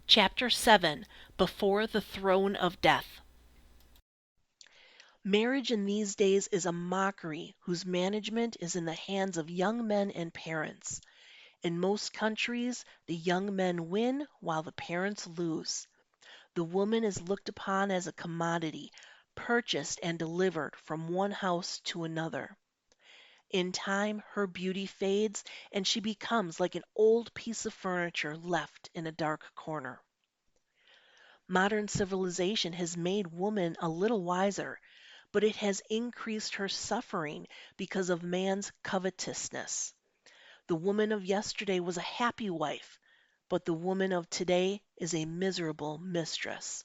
Chapter 7. Before the Throne of Death. Marriage in these days is a mockery whose management is in the hands of young men and parents. In most countries, the young men win while the parents lose. The woman is looked upon as a commodity, purchased and delivered from one house to another. In time, her beauty fades and she becomes like an old piece of furniture left in a dark corner. Modern civilization has made woman a little wiser, but it has increased her suffering because of man's covetousness. The woman of yesterday was a happy wife, but the woman of today is a miserable mistress.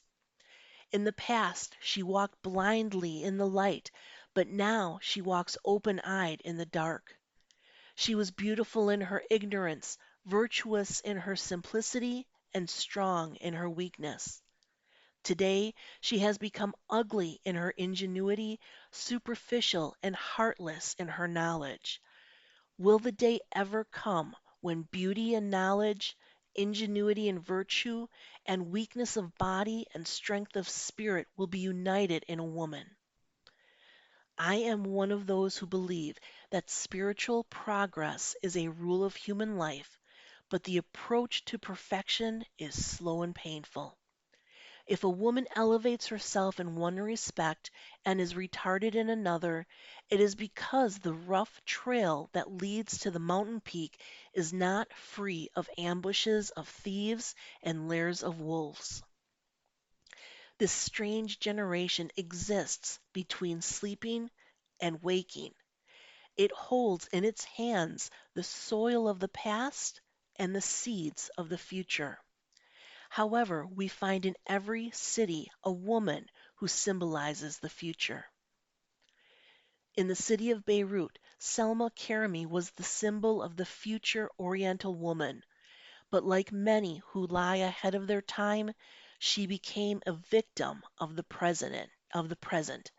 In the past, she walked blindly in the light, but now she walks open eyed in the dark. She was beautiful in her ignorance, virtuous in her simplicity, and strong in her weakness. Today she has become ugly in her ingenuity, superficial and heartless in her knowledge. Will the day ever come when beauty and knowledge, ingenuity and virtue, and weakness of body and strength of spirit will be united in a woman? I am one of those who believe that spiritual progress is a rule of human life, but the approach to perfection is slow and painful. If a woman elevates herself in one respect and is retarded in another, it is because the rough trail that leads to the mountain peak is not free of ambushes of thieves and lairs of wolves. This strange generation exists between sleeping and waking. It holds in its hands the soil of the past and the seeds of the future. However, we find in every city a woman who symbolizes the future. In the city of Beirut, Selma Karimi was the symbol of the future Oriental woman, but like many who lie ahead of their time, she became a victim of the present,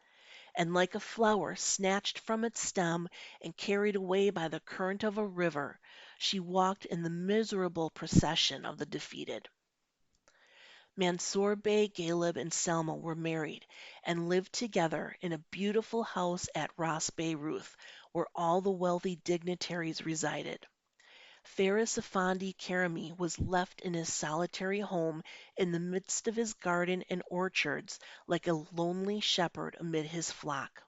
and like a flower snatched from its stem and carried away by the current of a river, she walked in the miserable procession of the defeated. Mansour Bey, Galib, and Selma were married and lived together in a beautiful house at Ras Beirut, where all the wealthy dignitaries resided. Faris Effendi Karimi was left in his solitary home in the midst of his garden and orchards like a lonely shepherd amid his flock.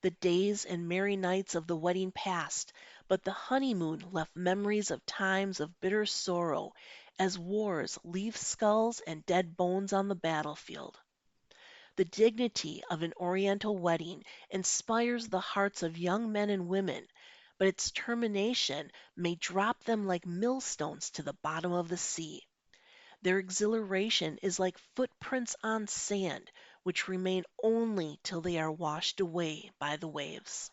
The days and merry nights of the wedding passed, but the honeymoon left memories of times of bitter sorrow, as wars leave skulls and dead bones on the battlefield. The dignity of an Oriental wedding inspires the hearts of young men and women, but its termination may drop them like millstones to the bottom of the sea. Their exhilaration is like footprints on sand, which remain only till they are washed away by the waves.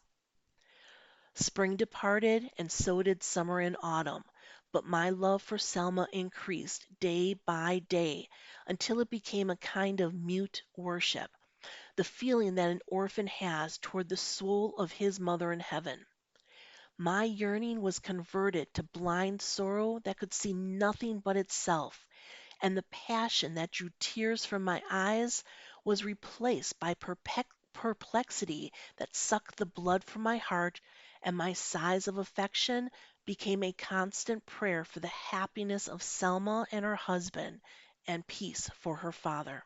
Spring departed, and so did summer and autumn, but my love for Selma increased day by day until it became a kind of mute worship, the feeling that an orphan has toward the soul of his mother in heaven. My yearning was converted to blind sorrow that could see nothing but itself, and the passion that drew tears from my eyes was replaced by perplexity that sucked the blood from my heart, and my sighs of affection became a constant prayer for the happiness of Selma and her husband, and peace for her father.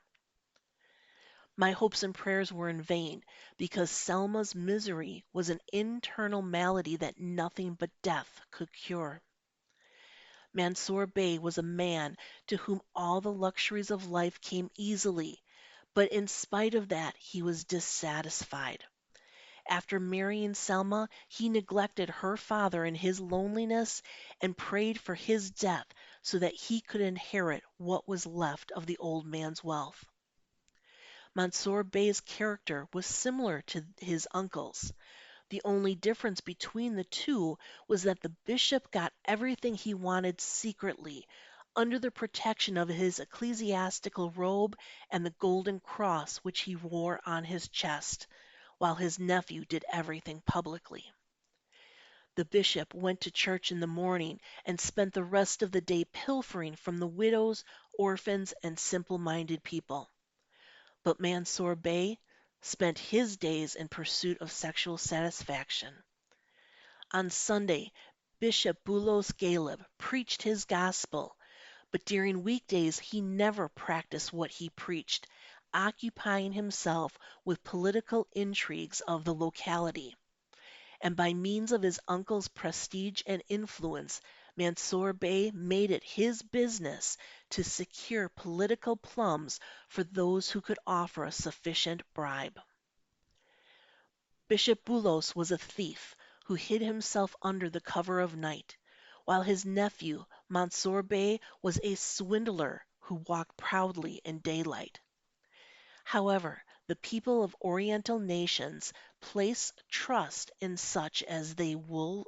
My hopes and prayers were in vain, because Selma's misery was an internal malady that nothing but death could cure. Mansour Bey was a man to whom all the luxuries of life came easily, but in spite of that he was dissatisfied. After marrying Selma, he neglected her father in his loneliness and prayed for his death so that he could inherit what was left of the old man's wealth. Mansour Bey's character was similar to his uncle's. The only difference between the two was that the bishop got everything he wanted secretly, under the protection of his ecclesiastical robe and the golden cross which he wore on his chest, while his nephew did everything publicly. The bishop went to church in the morning and spent the rest of the day pilfering from the widows, orphans, and simple minded people. But Mansour Bey spent his days in pursuit of sexual satisfaction. On Sunday, Bishop Bulos Galeb preached his gospel, but during weekdays he never practiced what he preached, occupying himself with political intrigues of the locality. And by means of his uncle's prestige and influence, Mansour Bey made it his business to secure political plums for those who could offer a sufficient bribe. Bishop Bulos was a thief who hid himself under the cover of night, while his nephew Mansour Bey was a swindler who walked proudly in daylight. However, the people of Oriental nations place trust in such as they will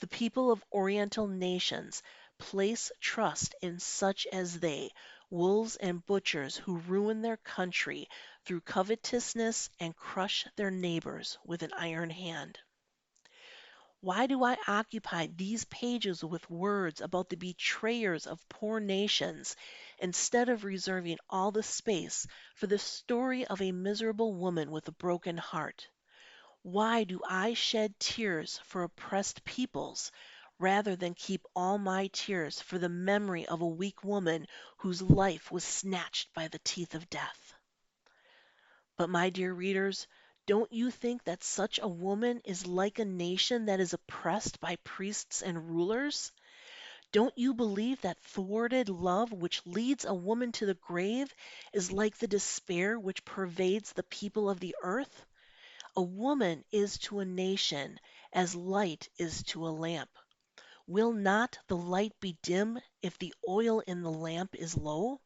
the people of Oriental nations place trust in such as they, wolves and butchers who ruin their country through covetousness and crush their neighbors with an iron hand. Why do I occupy these pages with words about the betrayers of poor nations instead of reserving all the space for the story of a miserable woman with a broken heart? Why do I shed tears for oppressed peoples rather than keep all my tears for the memory of a weak woman whose life was snatched by the teeth of death? But, my dear readers, don't you think that such a woman is like a nation that is oppressed by priests and rulers? Don't you believe that thwarted love which leads a woman to the grave is like the despair which pervades the people of the earth? A woman is to a nation as light is to a lamp. Will not the light be dim if the oil in the lamp is low?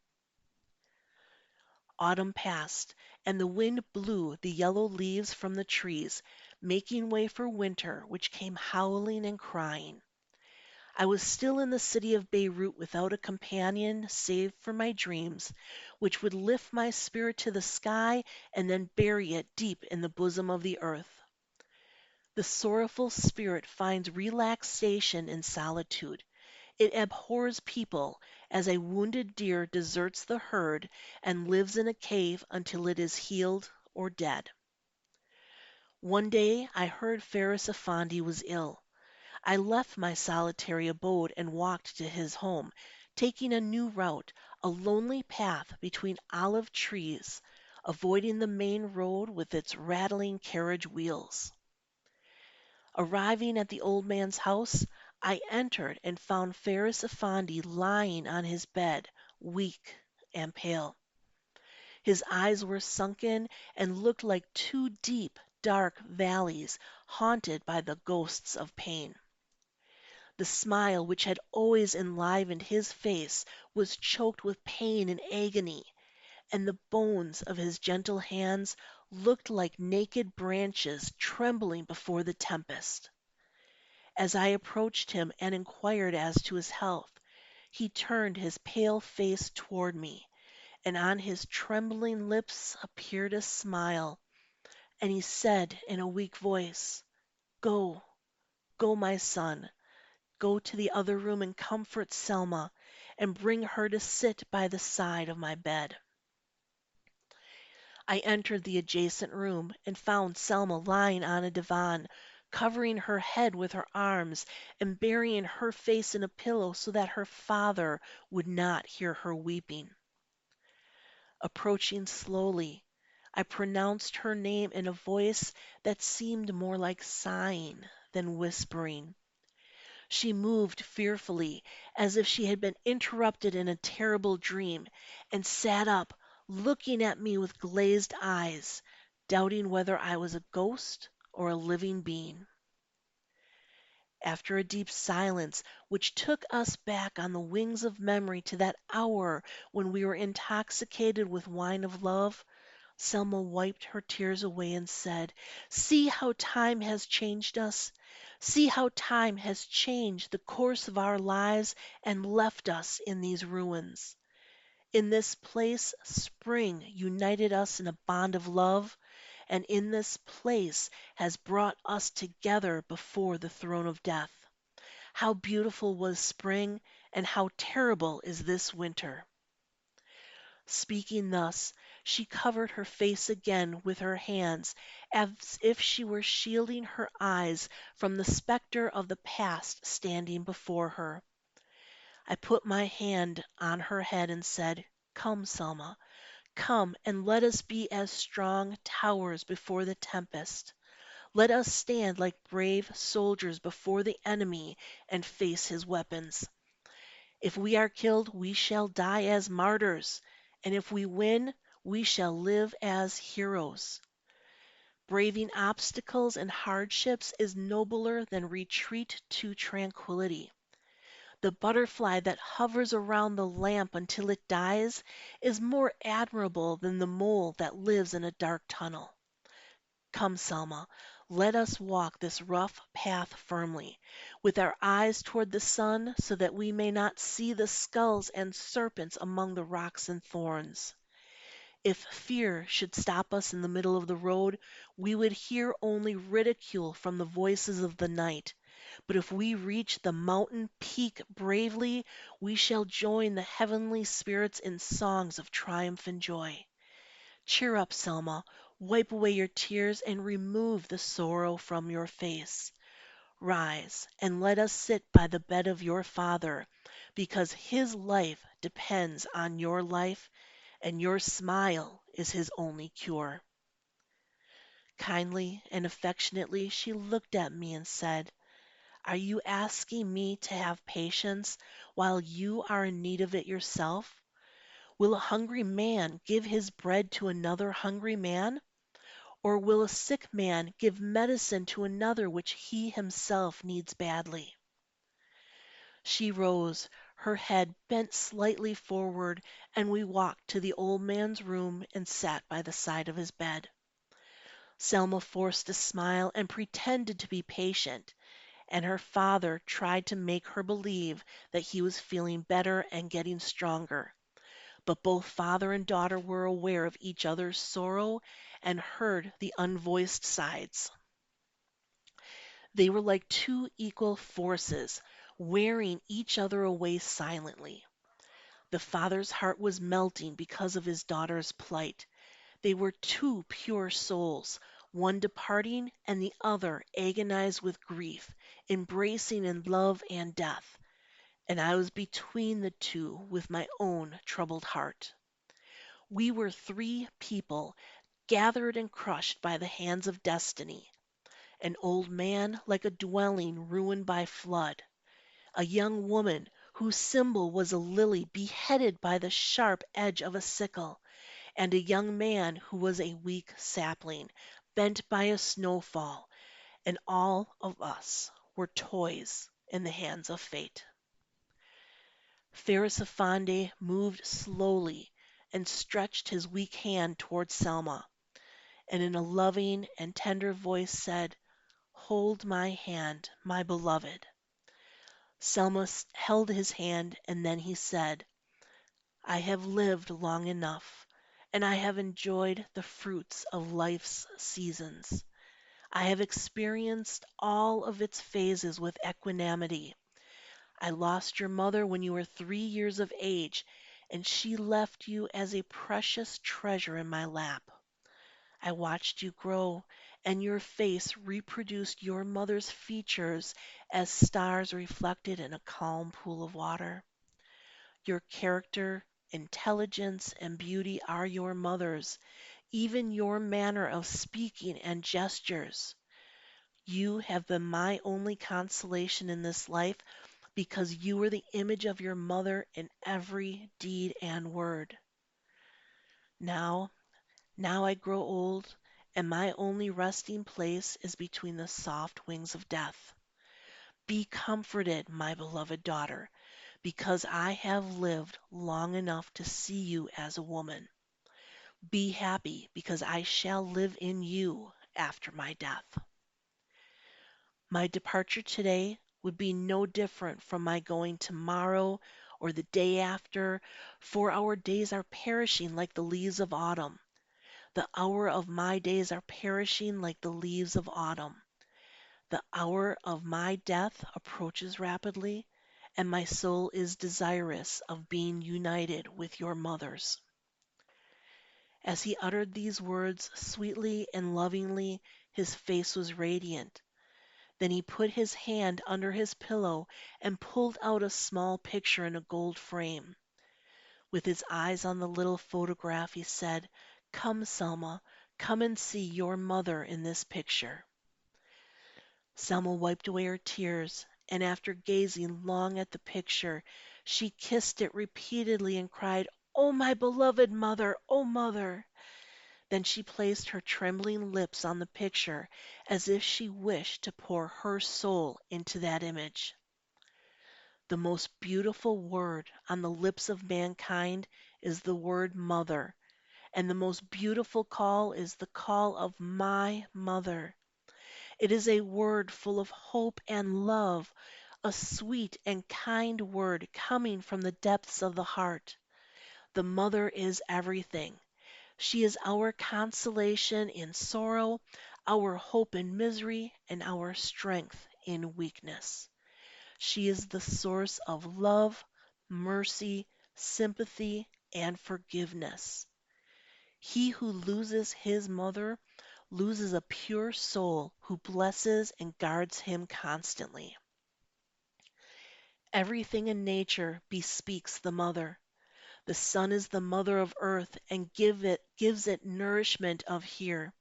Autumn passed, and the wind blew the yellow leaves from the trees, making way for winter, which came howling and crying. I was still in the city of Beirut without a companion save for my dreams, which would lift my spirit to the sky and then bury it deep in the bosom of the earth. The sorrowful spirit finds relaxation in solitude. It abhors people, as a wounded deer deserts the herd and lives in a cave until it is healed or dead. One day I heard Faris Effendi was ill. I left my solitary abode and walked to his home, taking a new route, a lonely path between olive trees, avoiding the main road with its rattling carriage wheels. Arriving at the old man's house, I entered and found Faris Effendi lying on his bed, weak and pale. His eyes were sunken and looked like two deep, dark valleys haunted by the ghosts of pain. The smile which had always enlivened his face was choked with pain and agony, and the bones of his gentle hands looked like naked branches trembling before the tempest. As I approached him and inquired as to his health, he turned his pale face toward me, and on his trembling lips appeared a smile, and he said in a weak voice, "Go, go, my son, go to the other room and comfort Selma, and bring her to sit by the side of my bed." I entered the adjacent room and found Selma lying on a divan, covering her head with her arms and burying her face in a pillow so that her father would not hear her weeping. Approaching slowly, I pronounced her name in a voice that seemed more like sighing than whispering. She moved fearfully, as if she had been interrupted in a terrible dream, and sat up, looking at me with glazed eyes, doubting whether I was a ghost or a living being. After a deep silence, which took us back on the wings of memory to that hour when we were intoxicated with wine of love, Selma wiped her tears away and said, "See how time has changed us. See how time has changed the course of our lives and left us in these ruins. In this place, spring united us in a bond of love, and in this place has brought us together before the throne of death. How beautiful was spring, and how terrible is this winter. Speaking thus, she covered her face again with her hands, as if she were shielding her eyes from the specter of the past standing before her. I put my hand on her head and said, "Come, Selma, come, and let us be as strong towers before the tempest. Let us stand like brave soldiers before the enemy and face his weapons. If we are killed, we shall die as martyrs, and if we win, we shall live as heroes. Braving obstacles and hardships is nobler than retreat to tranquility. The butterfly that hovers around the lamp until it dies is more admirable than the mole that lives in a dark tunnel. Come, Selma, let us walk this rough path firmly, with our eyes toward the sun, so that we may not see the skulls and serpents among the rocks and thorns. If fear should stop us in the middle of the road, we would hear only ridicule from the voices of the night. But if we reach the mountain peak bravely, we shall join the heavenly spirits in songs of triumph and joy. Cheer up, Selma, wipe away your tears and remove the sorrow from your face. Rise, and let us sit by the bed of your father, because his life depends on your life, and your smile is his only cure." Kindly and affectionately she looked at me and said, "Are you asking me to have patience while you are in need of it yourself? Will a hungry man give his bread to another hungry man? Or will a sick man give medicine to another which he himself needs badly?" She rose, her head bent slightly forward, and we walked to the old man's room and sat by the side of his bed. Selma forced a smile and pretended to be patient, and her father tried to make her believe that he was feeling better and getting stronger. But both father and daughter were aware of each other's sorrow and heard the unvoiced sighs. They were like two equal forces, wearing each other away silently. The father's heart was melting because of his daughter's plight. They were two pure souls, one departing and the other agonized with grief, embracing in love and death. And I was between the two with my own troubled heart. We were three people gathered and crushed by the hands of destiny. An old man like a dwelling ruined by flood. A young woman whose symbol was a lily beheaded by the sharp edge of a sickle, and a young man who was a weak sapling, bent by a snowfall, and all of us were toys in the hands of fate. Pharisephande moved slowly and stretched his weak hand toward Selma, and in a loving and tender voice said, "Hold my hand, my beloved." Selma held his hand, and then he said, "I have lived long enough, and I have enjoyed the fruits of life's seasons. I have experienced all of its phases with equanimity. I lost your mother when you were 3 years of age, and she left you as a precious treasure in my lap. I watched you grow, and your face reproduced your mother's features as stars reflected in a calm pool of water. Your character, intelligence, and beauty are your mother's, even your manner of speaking and gestures. You have been my only consolation in this life because you were the image of your mother in every deed and word. Now, now I grow old, and my only resting place is between the soft wings of death. Be comforted, my beloved daughter, because I have lived long enough to see you as a woman. Be happy, because I shall live in you after my death. My departure today would be no different from my going tomorrow or the day after, for our days are perishing like the leaves of autumn. The hour of my days are perishing like the leaves of autumn. The hour of my death approaches rapidly, and my soul is desirous of being united with your mother's." As he uttered these words sweetly and lovingly, his face was radiant. Then he put his hand under his pillow and pulled out a small picture in a gold frame. With his eyes on the little photograph, he said, "Come, Selma, come and see your mother in this picture." Selma wiped away her tears, and after gazing long at the picture, she kissed it repeatedly and cried, "Oh, my beloved mother! Oh, mother!" Then she placed her trembling lips on the picture as if she wished to pour her soul into that image. The most beautiful word on the lips of mankind is the word mother, and the most beautiful call is the call of my mother. It is a word full of hope and love, a sweet and kind word coming from the depths of the heart. The mother is everything. She is our consolation in sorrow, our hope in misery, and our strength in weakness. She is the source of love, mercy, sympathy, and forgiveness. He who loses his mother loses a pure soul who blesses and guards him constantly. Everything in nature bespeaks the mother. The sun is the mother of earth and gives it nourishment of here.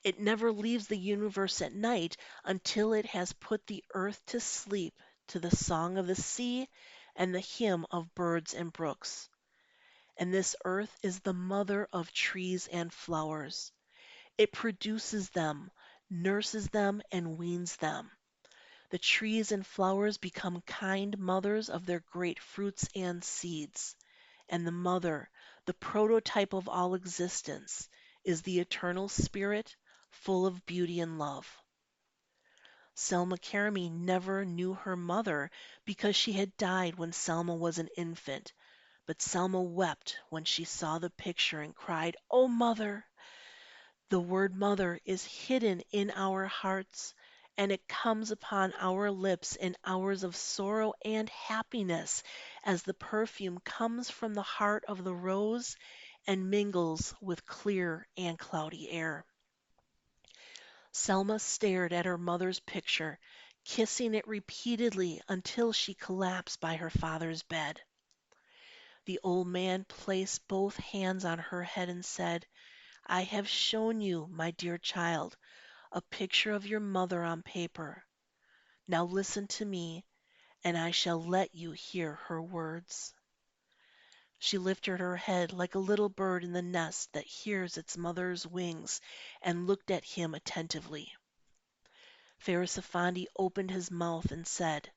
It never leaves the universe at night until it has put the earth to sleep to the song of the sea and the hymn of birds and brooks. And this earth is the mother of trees and flowers. It produces them, nurses them, and weans them. The trees and flowers become kind mothers of their great fruits and seeds. And the mother, the prototype of all existence, is the eternal spirit, full of beauty and love. Selma Karami never knew her mother because she had died when Selma was an infant, but Selma wept when she saw the picture and cried, "Oh, mother!" The word mother is hidden in our hearts, and it comes upon our lips in hours of sorrow and happiness as the perfume comes from the heart of the rose and mingles with clear and cloudy air. Selma stared at her mother's picture, kissing it repeatedly until she collapsed by her father's bed. The old man placed both hands on her head and said, "I have shown you, my dear child, a picture of your mother on paper. Now listen to me, and I shall let you hear her words." She lifted her head like a little bird in the nest that hears its mother's wings and looked at him attentively. Faris Effendi opened his mouth and said,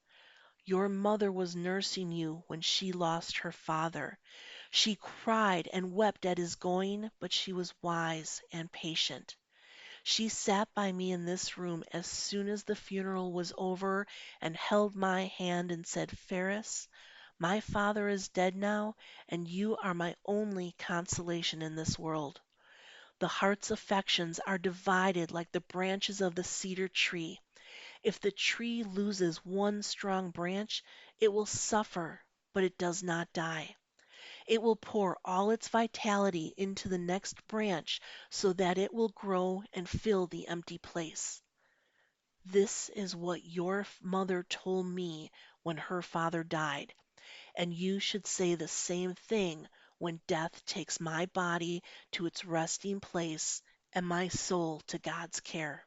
"Your mother was nursing you when she lost her father. She cried and wept at his going, but she was wise and patient. She sat by me in this room as soon as the funeral was over and held my hand and said, 'Ferris, my father is dead now, and you are my only consolation in this world. The heart's affections are divided like the branches of the cedar tree. If the tree loses one strong branch, it will suffer, but it does not die. It will pour all its vitality into the next branch so that it will grow and fill the empty place.' This is what your mother told me when her father died, and you should say the same thing when death takes my body to its resting place and my soul to God's care."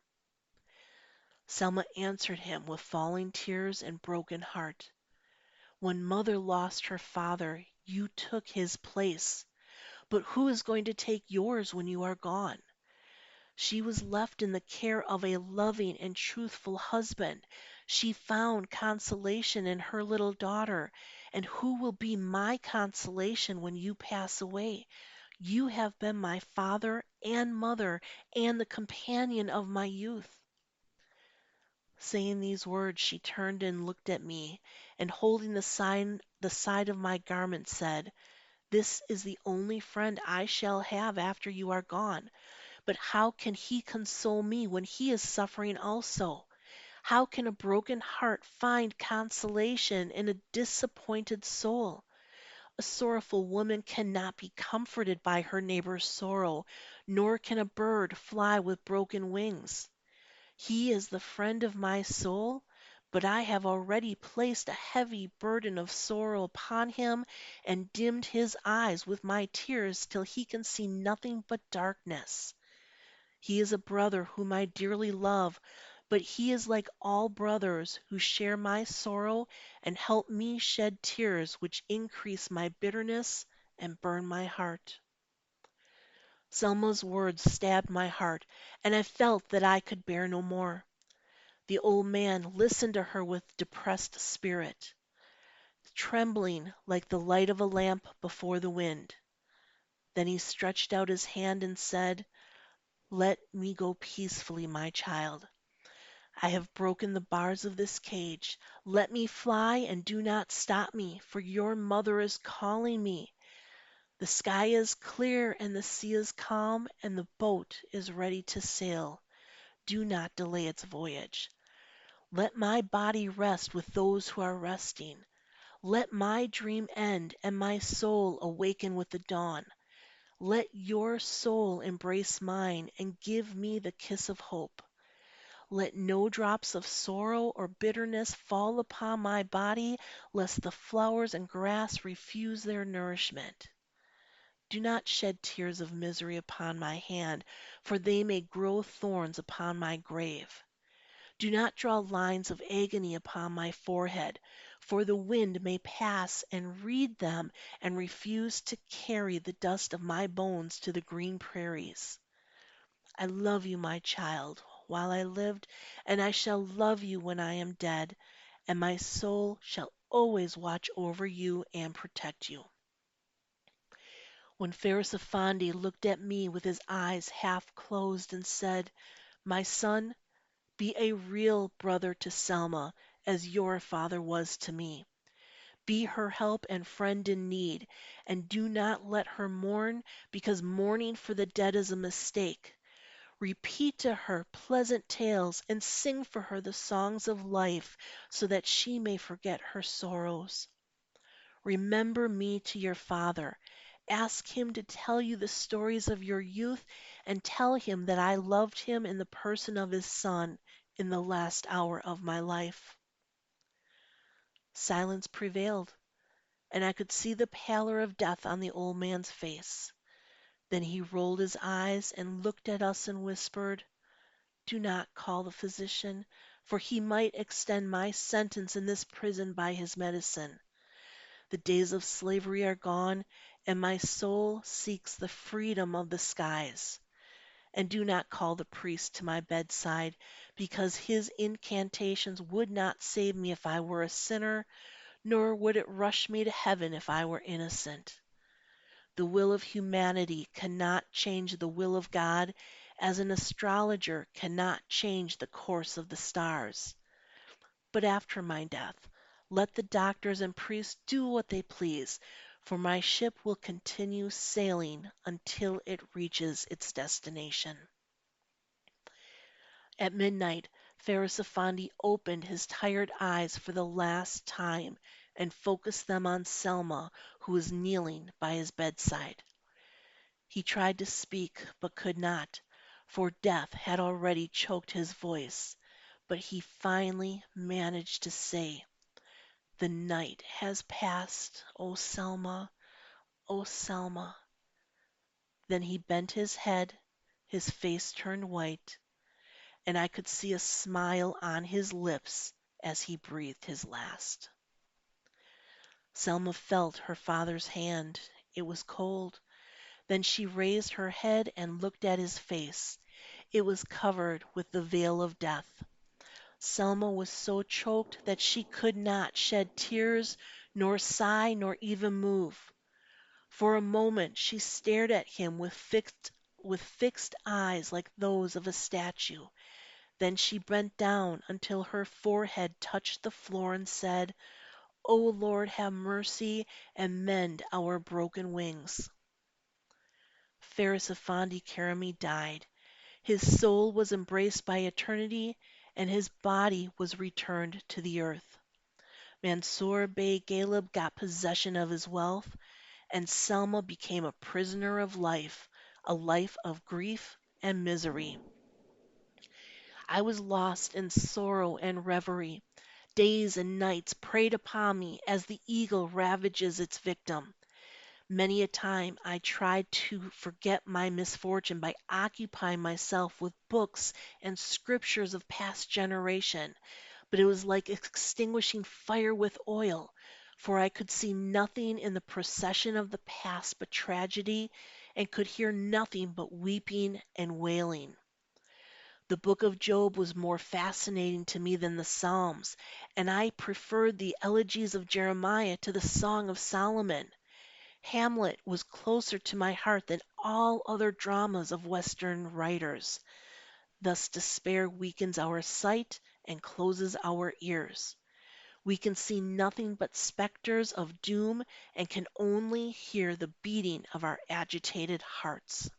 Selma answered him with falling tears and broken heart. "When mother lost her father, you took his place. But who is going to take yours when you are gone? She was left in the care of a loving and truthful husband. She found consolation in her little daughter. And who will be my consolation when you pass away? You have been my father and mother and the companion of my youth." Saying these words, she turned and looked at me, and holding the side of my garment, said, This is the only friend I shall have after you are gone. But how can he console me when he is suffering also? How can a broken heart find consolation in a disappointed soul? A sorrowful woman cannot be comforted by her neighbor's sorrow, nor can a bird fly with broken wings. He is the friend of my soul, but I have already placed a heavy burden of sorrow upon him and dimmed his eyes with my tears till he can see nothing but darkness. He is a brother whom I dearly love, but he is like all brothers who share my sorrow and help me shed tears which increase my bitterness and burn my heart. Selma's words stabbed my heart, and I felt that I could bear no more. The old man listened to her with depressed spirit, trembling like the light of a lamp before the wind. Then he stretched out his hand and said, "Let me go peacefully, my child. I have broken the bars of this cage. Let me fly and do not stop me, for your mother is calling me. The sky is clear and the sea is calm and the boat is ready to sail. Do not delay its voyage. Let my body rest with those who are resting. Let my dream end and my soul awaken with the dawn. Let your soul embrace mine and give me the kiss of hope. Let no drops of sorrow or bitterness fall upon my body, lest the flowers and grass refuse their nourishment. Do not shed tears of misery upon my hand, for they may grow thorns upon my grave. Do not draw lines of agony upon my forehead, for the wind may pass and read them and refuse to carry the dust of my bones to the green prairies. I love you, my child, while I lived, and I shall love you when I am dead, and my soul shall always watch over you and protect you." When Pharisaphondi looked at me with his eyes half closed and said, "My son, be a real brother to Selma, as your father was to me. Be her help and friend in need, and do not let her mourn, because mourning for the dead is a mistake. Repeat to her pleasant tales and sing for her the songs of life, so that she may forget her sorrows. Remember me to your father. Ask him to tell you the stories of your youth, and tell him that I loved him in the person of his son in the last hour of my life." Silence prevailed, and I could see the pallor of death on the old man's face. Then he rolled his eyes and looked at us and whispered, "Do not call the physician, for he might extend my sentence in this prison by his medicine. The days of slavery are gone, and my soul seeks the freedom of the skies. And do not call the priest to my bedside, because his incantations would not save me if I were a sinner, nor would it rush me to heaven if I were innocent. The will of humanity cannot change the will of God, as an astrologer cannot change the course of the stars. But after my death, let the doctors and priests do what they please, for my ship will continue sailing until it reaches its destination." At midnight, Ferris Effendi opened his tired eyes for the last time and focused them on Selma, who was kneeling by his bedside. He tried to speak, but could not, for death had already choked his voice. But he finally managed to say, "The night has passed, O Selma, O Selma." Then he bent his head, his face turned white, and I could see a smile on his lips as he breathed his last. Selma felt her father's hand. It was cold. Then she raised her head and looked at his face. It was covered with the veil of death. Selma was so choked that she could not shed tears, nor sigh, nor even move. For a moment she stared at him with fixed eyes like those of a statue. Then she bent down until her forehead touched the floor and said, O Lord, have mercy and mend our broken wings. Ferris Effendi Karami died. His soul was embraced by eternity, and his body was returned to the earth. Mansour Bey Galib got possession of his wealth, and Selma became a prisoner of life, a life of grief and misery. I was lost in sorrow and reverie. Days and nights preyed upon me as the eagle ravages its victim. Many a time I tried to forget my misfortune by occupying myself with books and scriptures of past generation, but it was like extinguishing fire with oil, for I could see nothing in the procession of the past but tragedy, and could hear nothing but weeping and wailing. The book of Job was more fascinating to me than the Psalms, and I preferred the elegies of Jeremiah to the Song of Solomon. Hamlet was closer to my heart than all other dramas of Western writers. Thus despair weakens our sight and closes our ears. We can see nothing but specters of doom and can only hear the beating of our agitated hearts.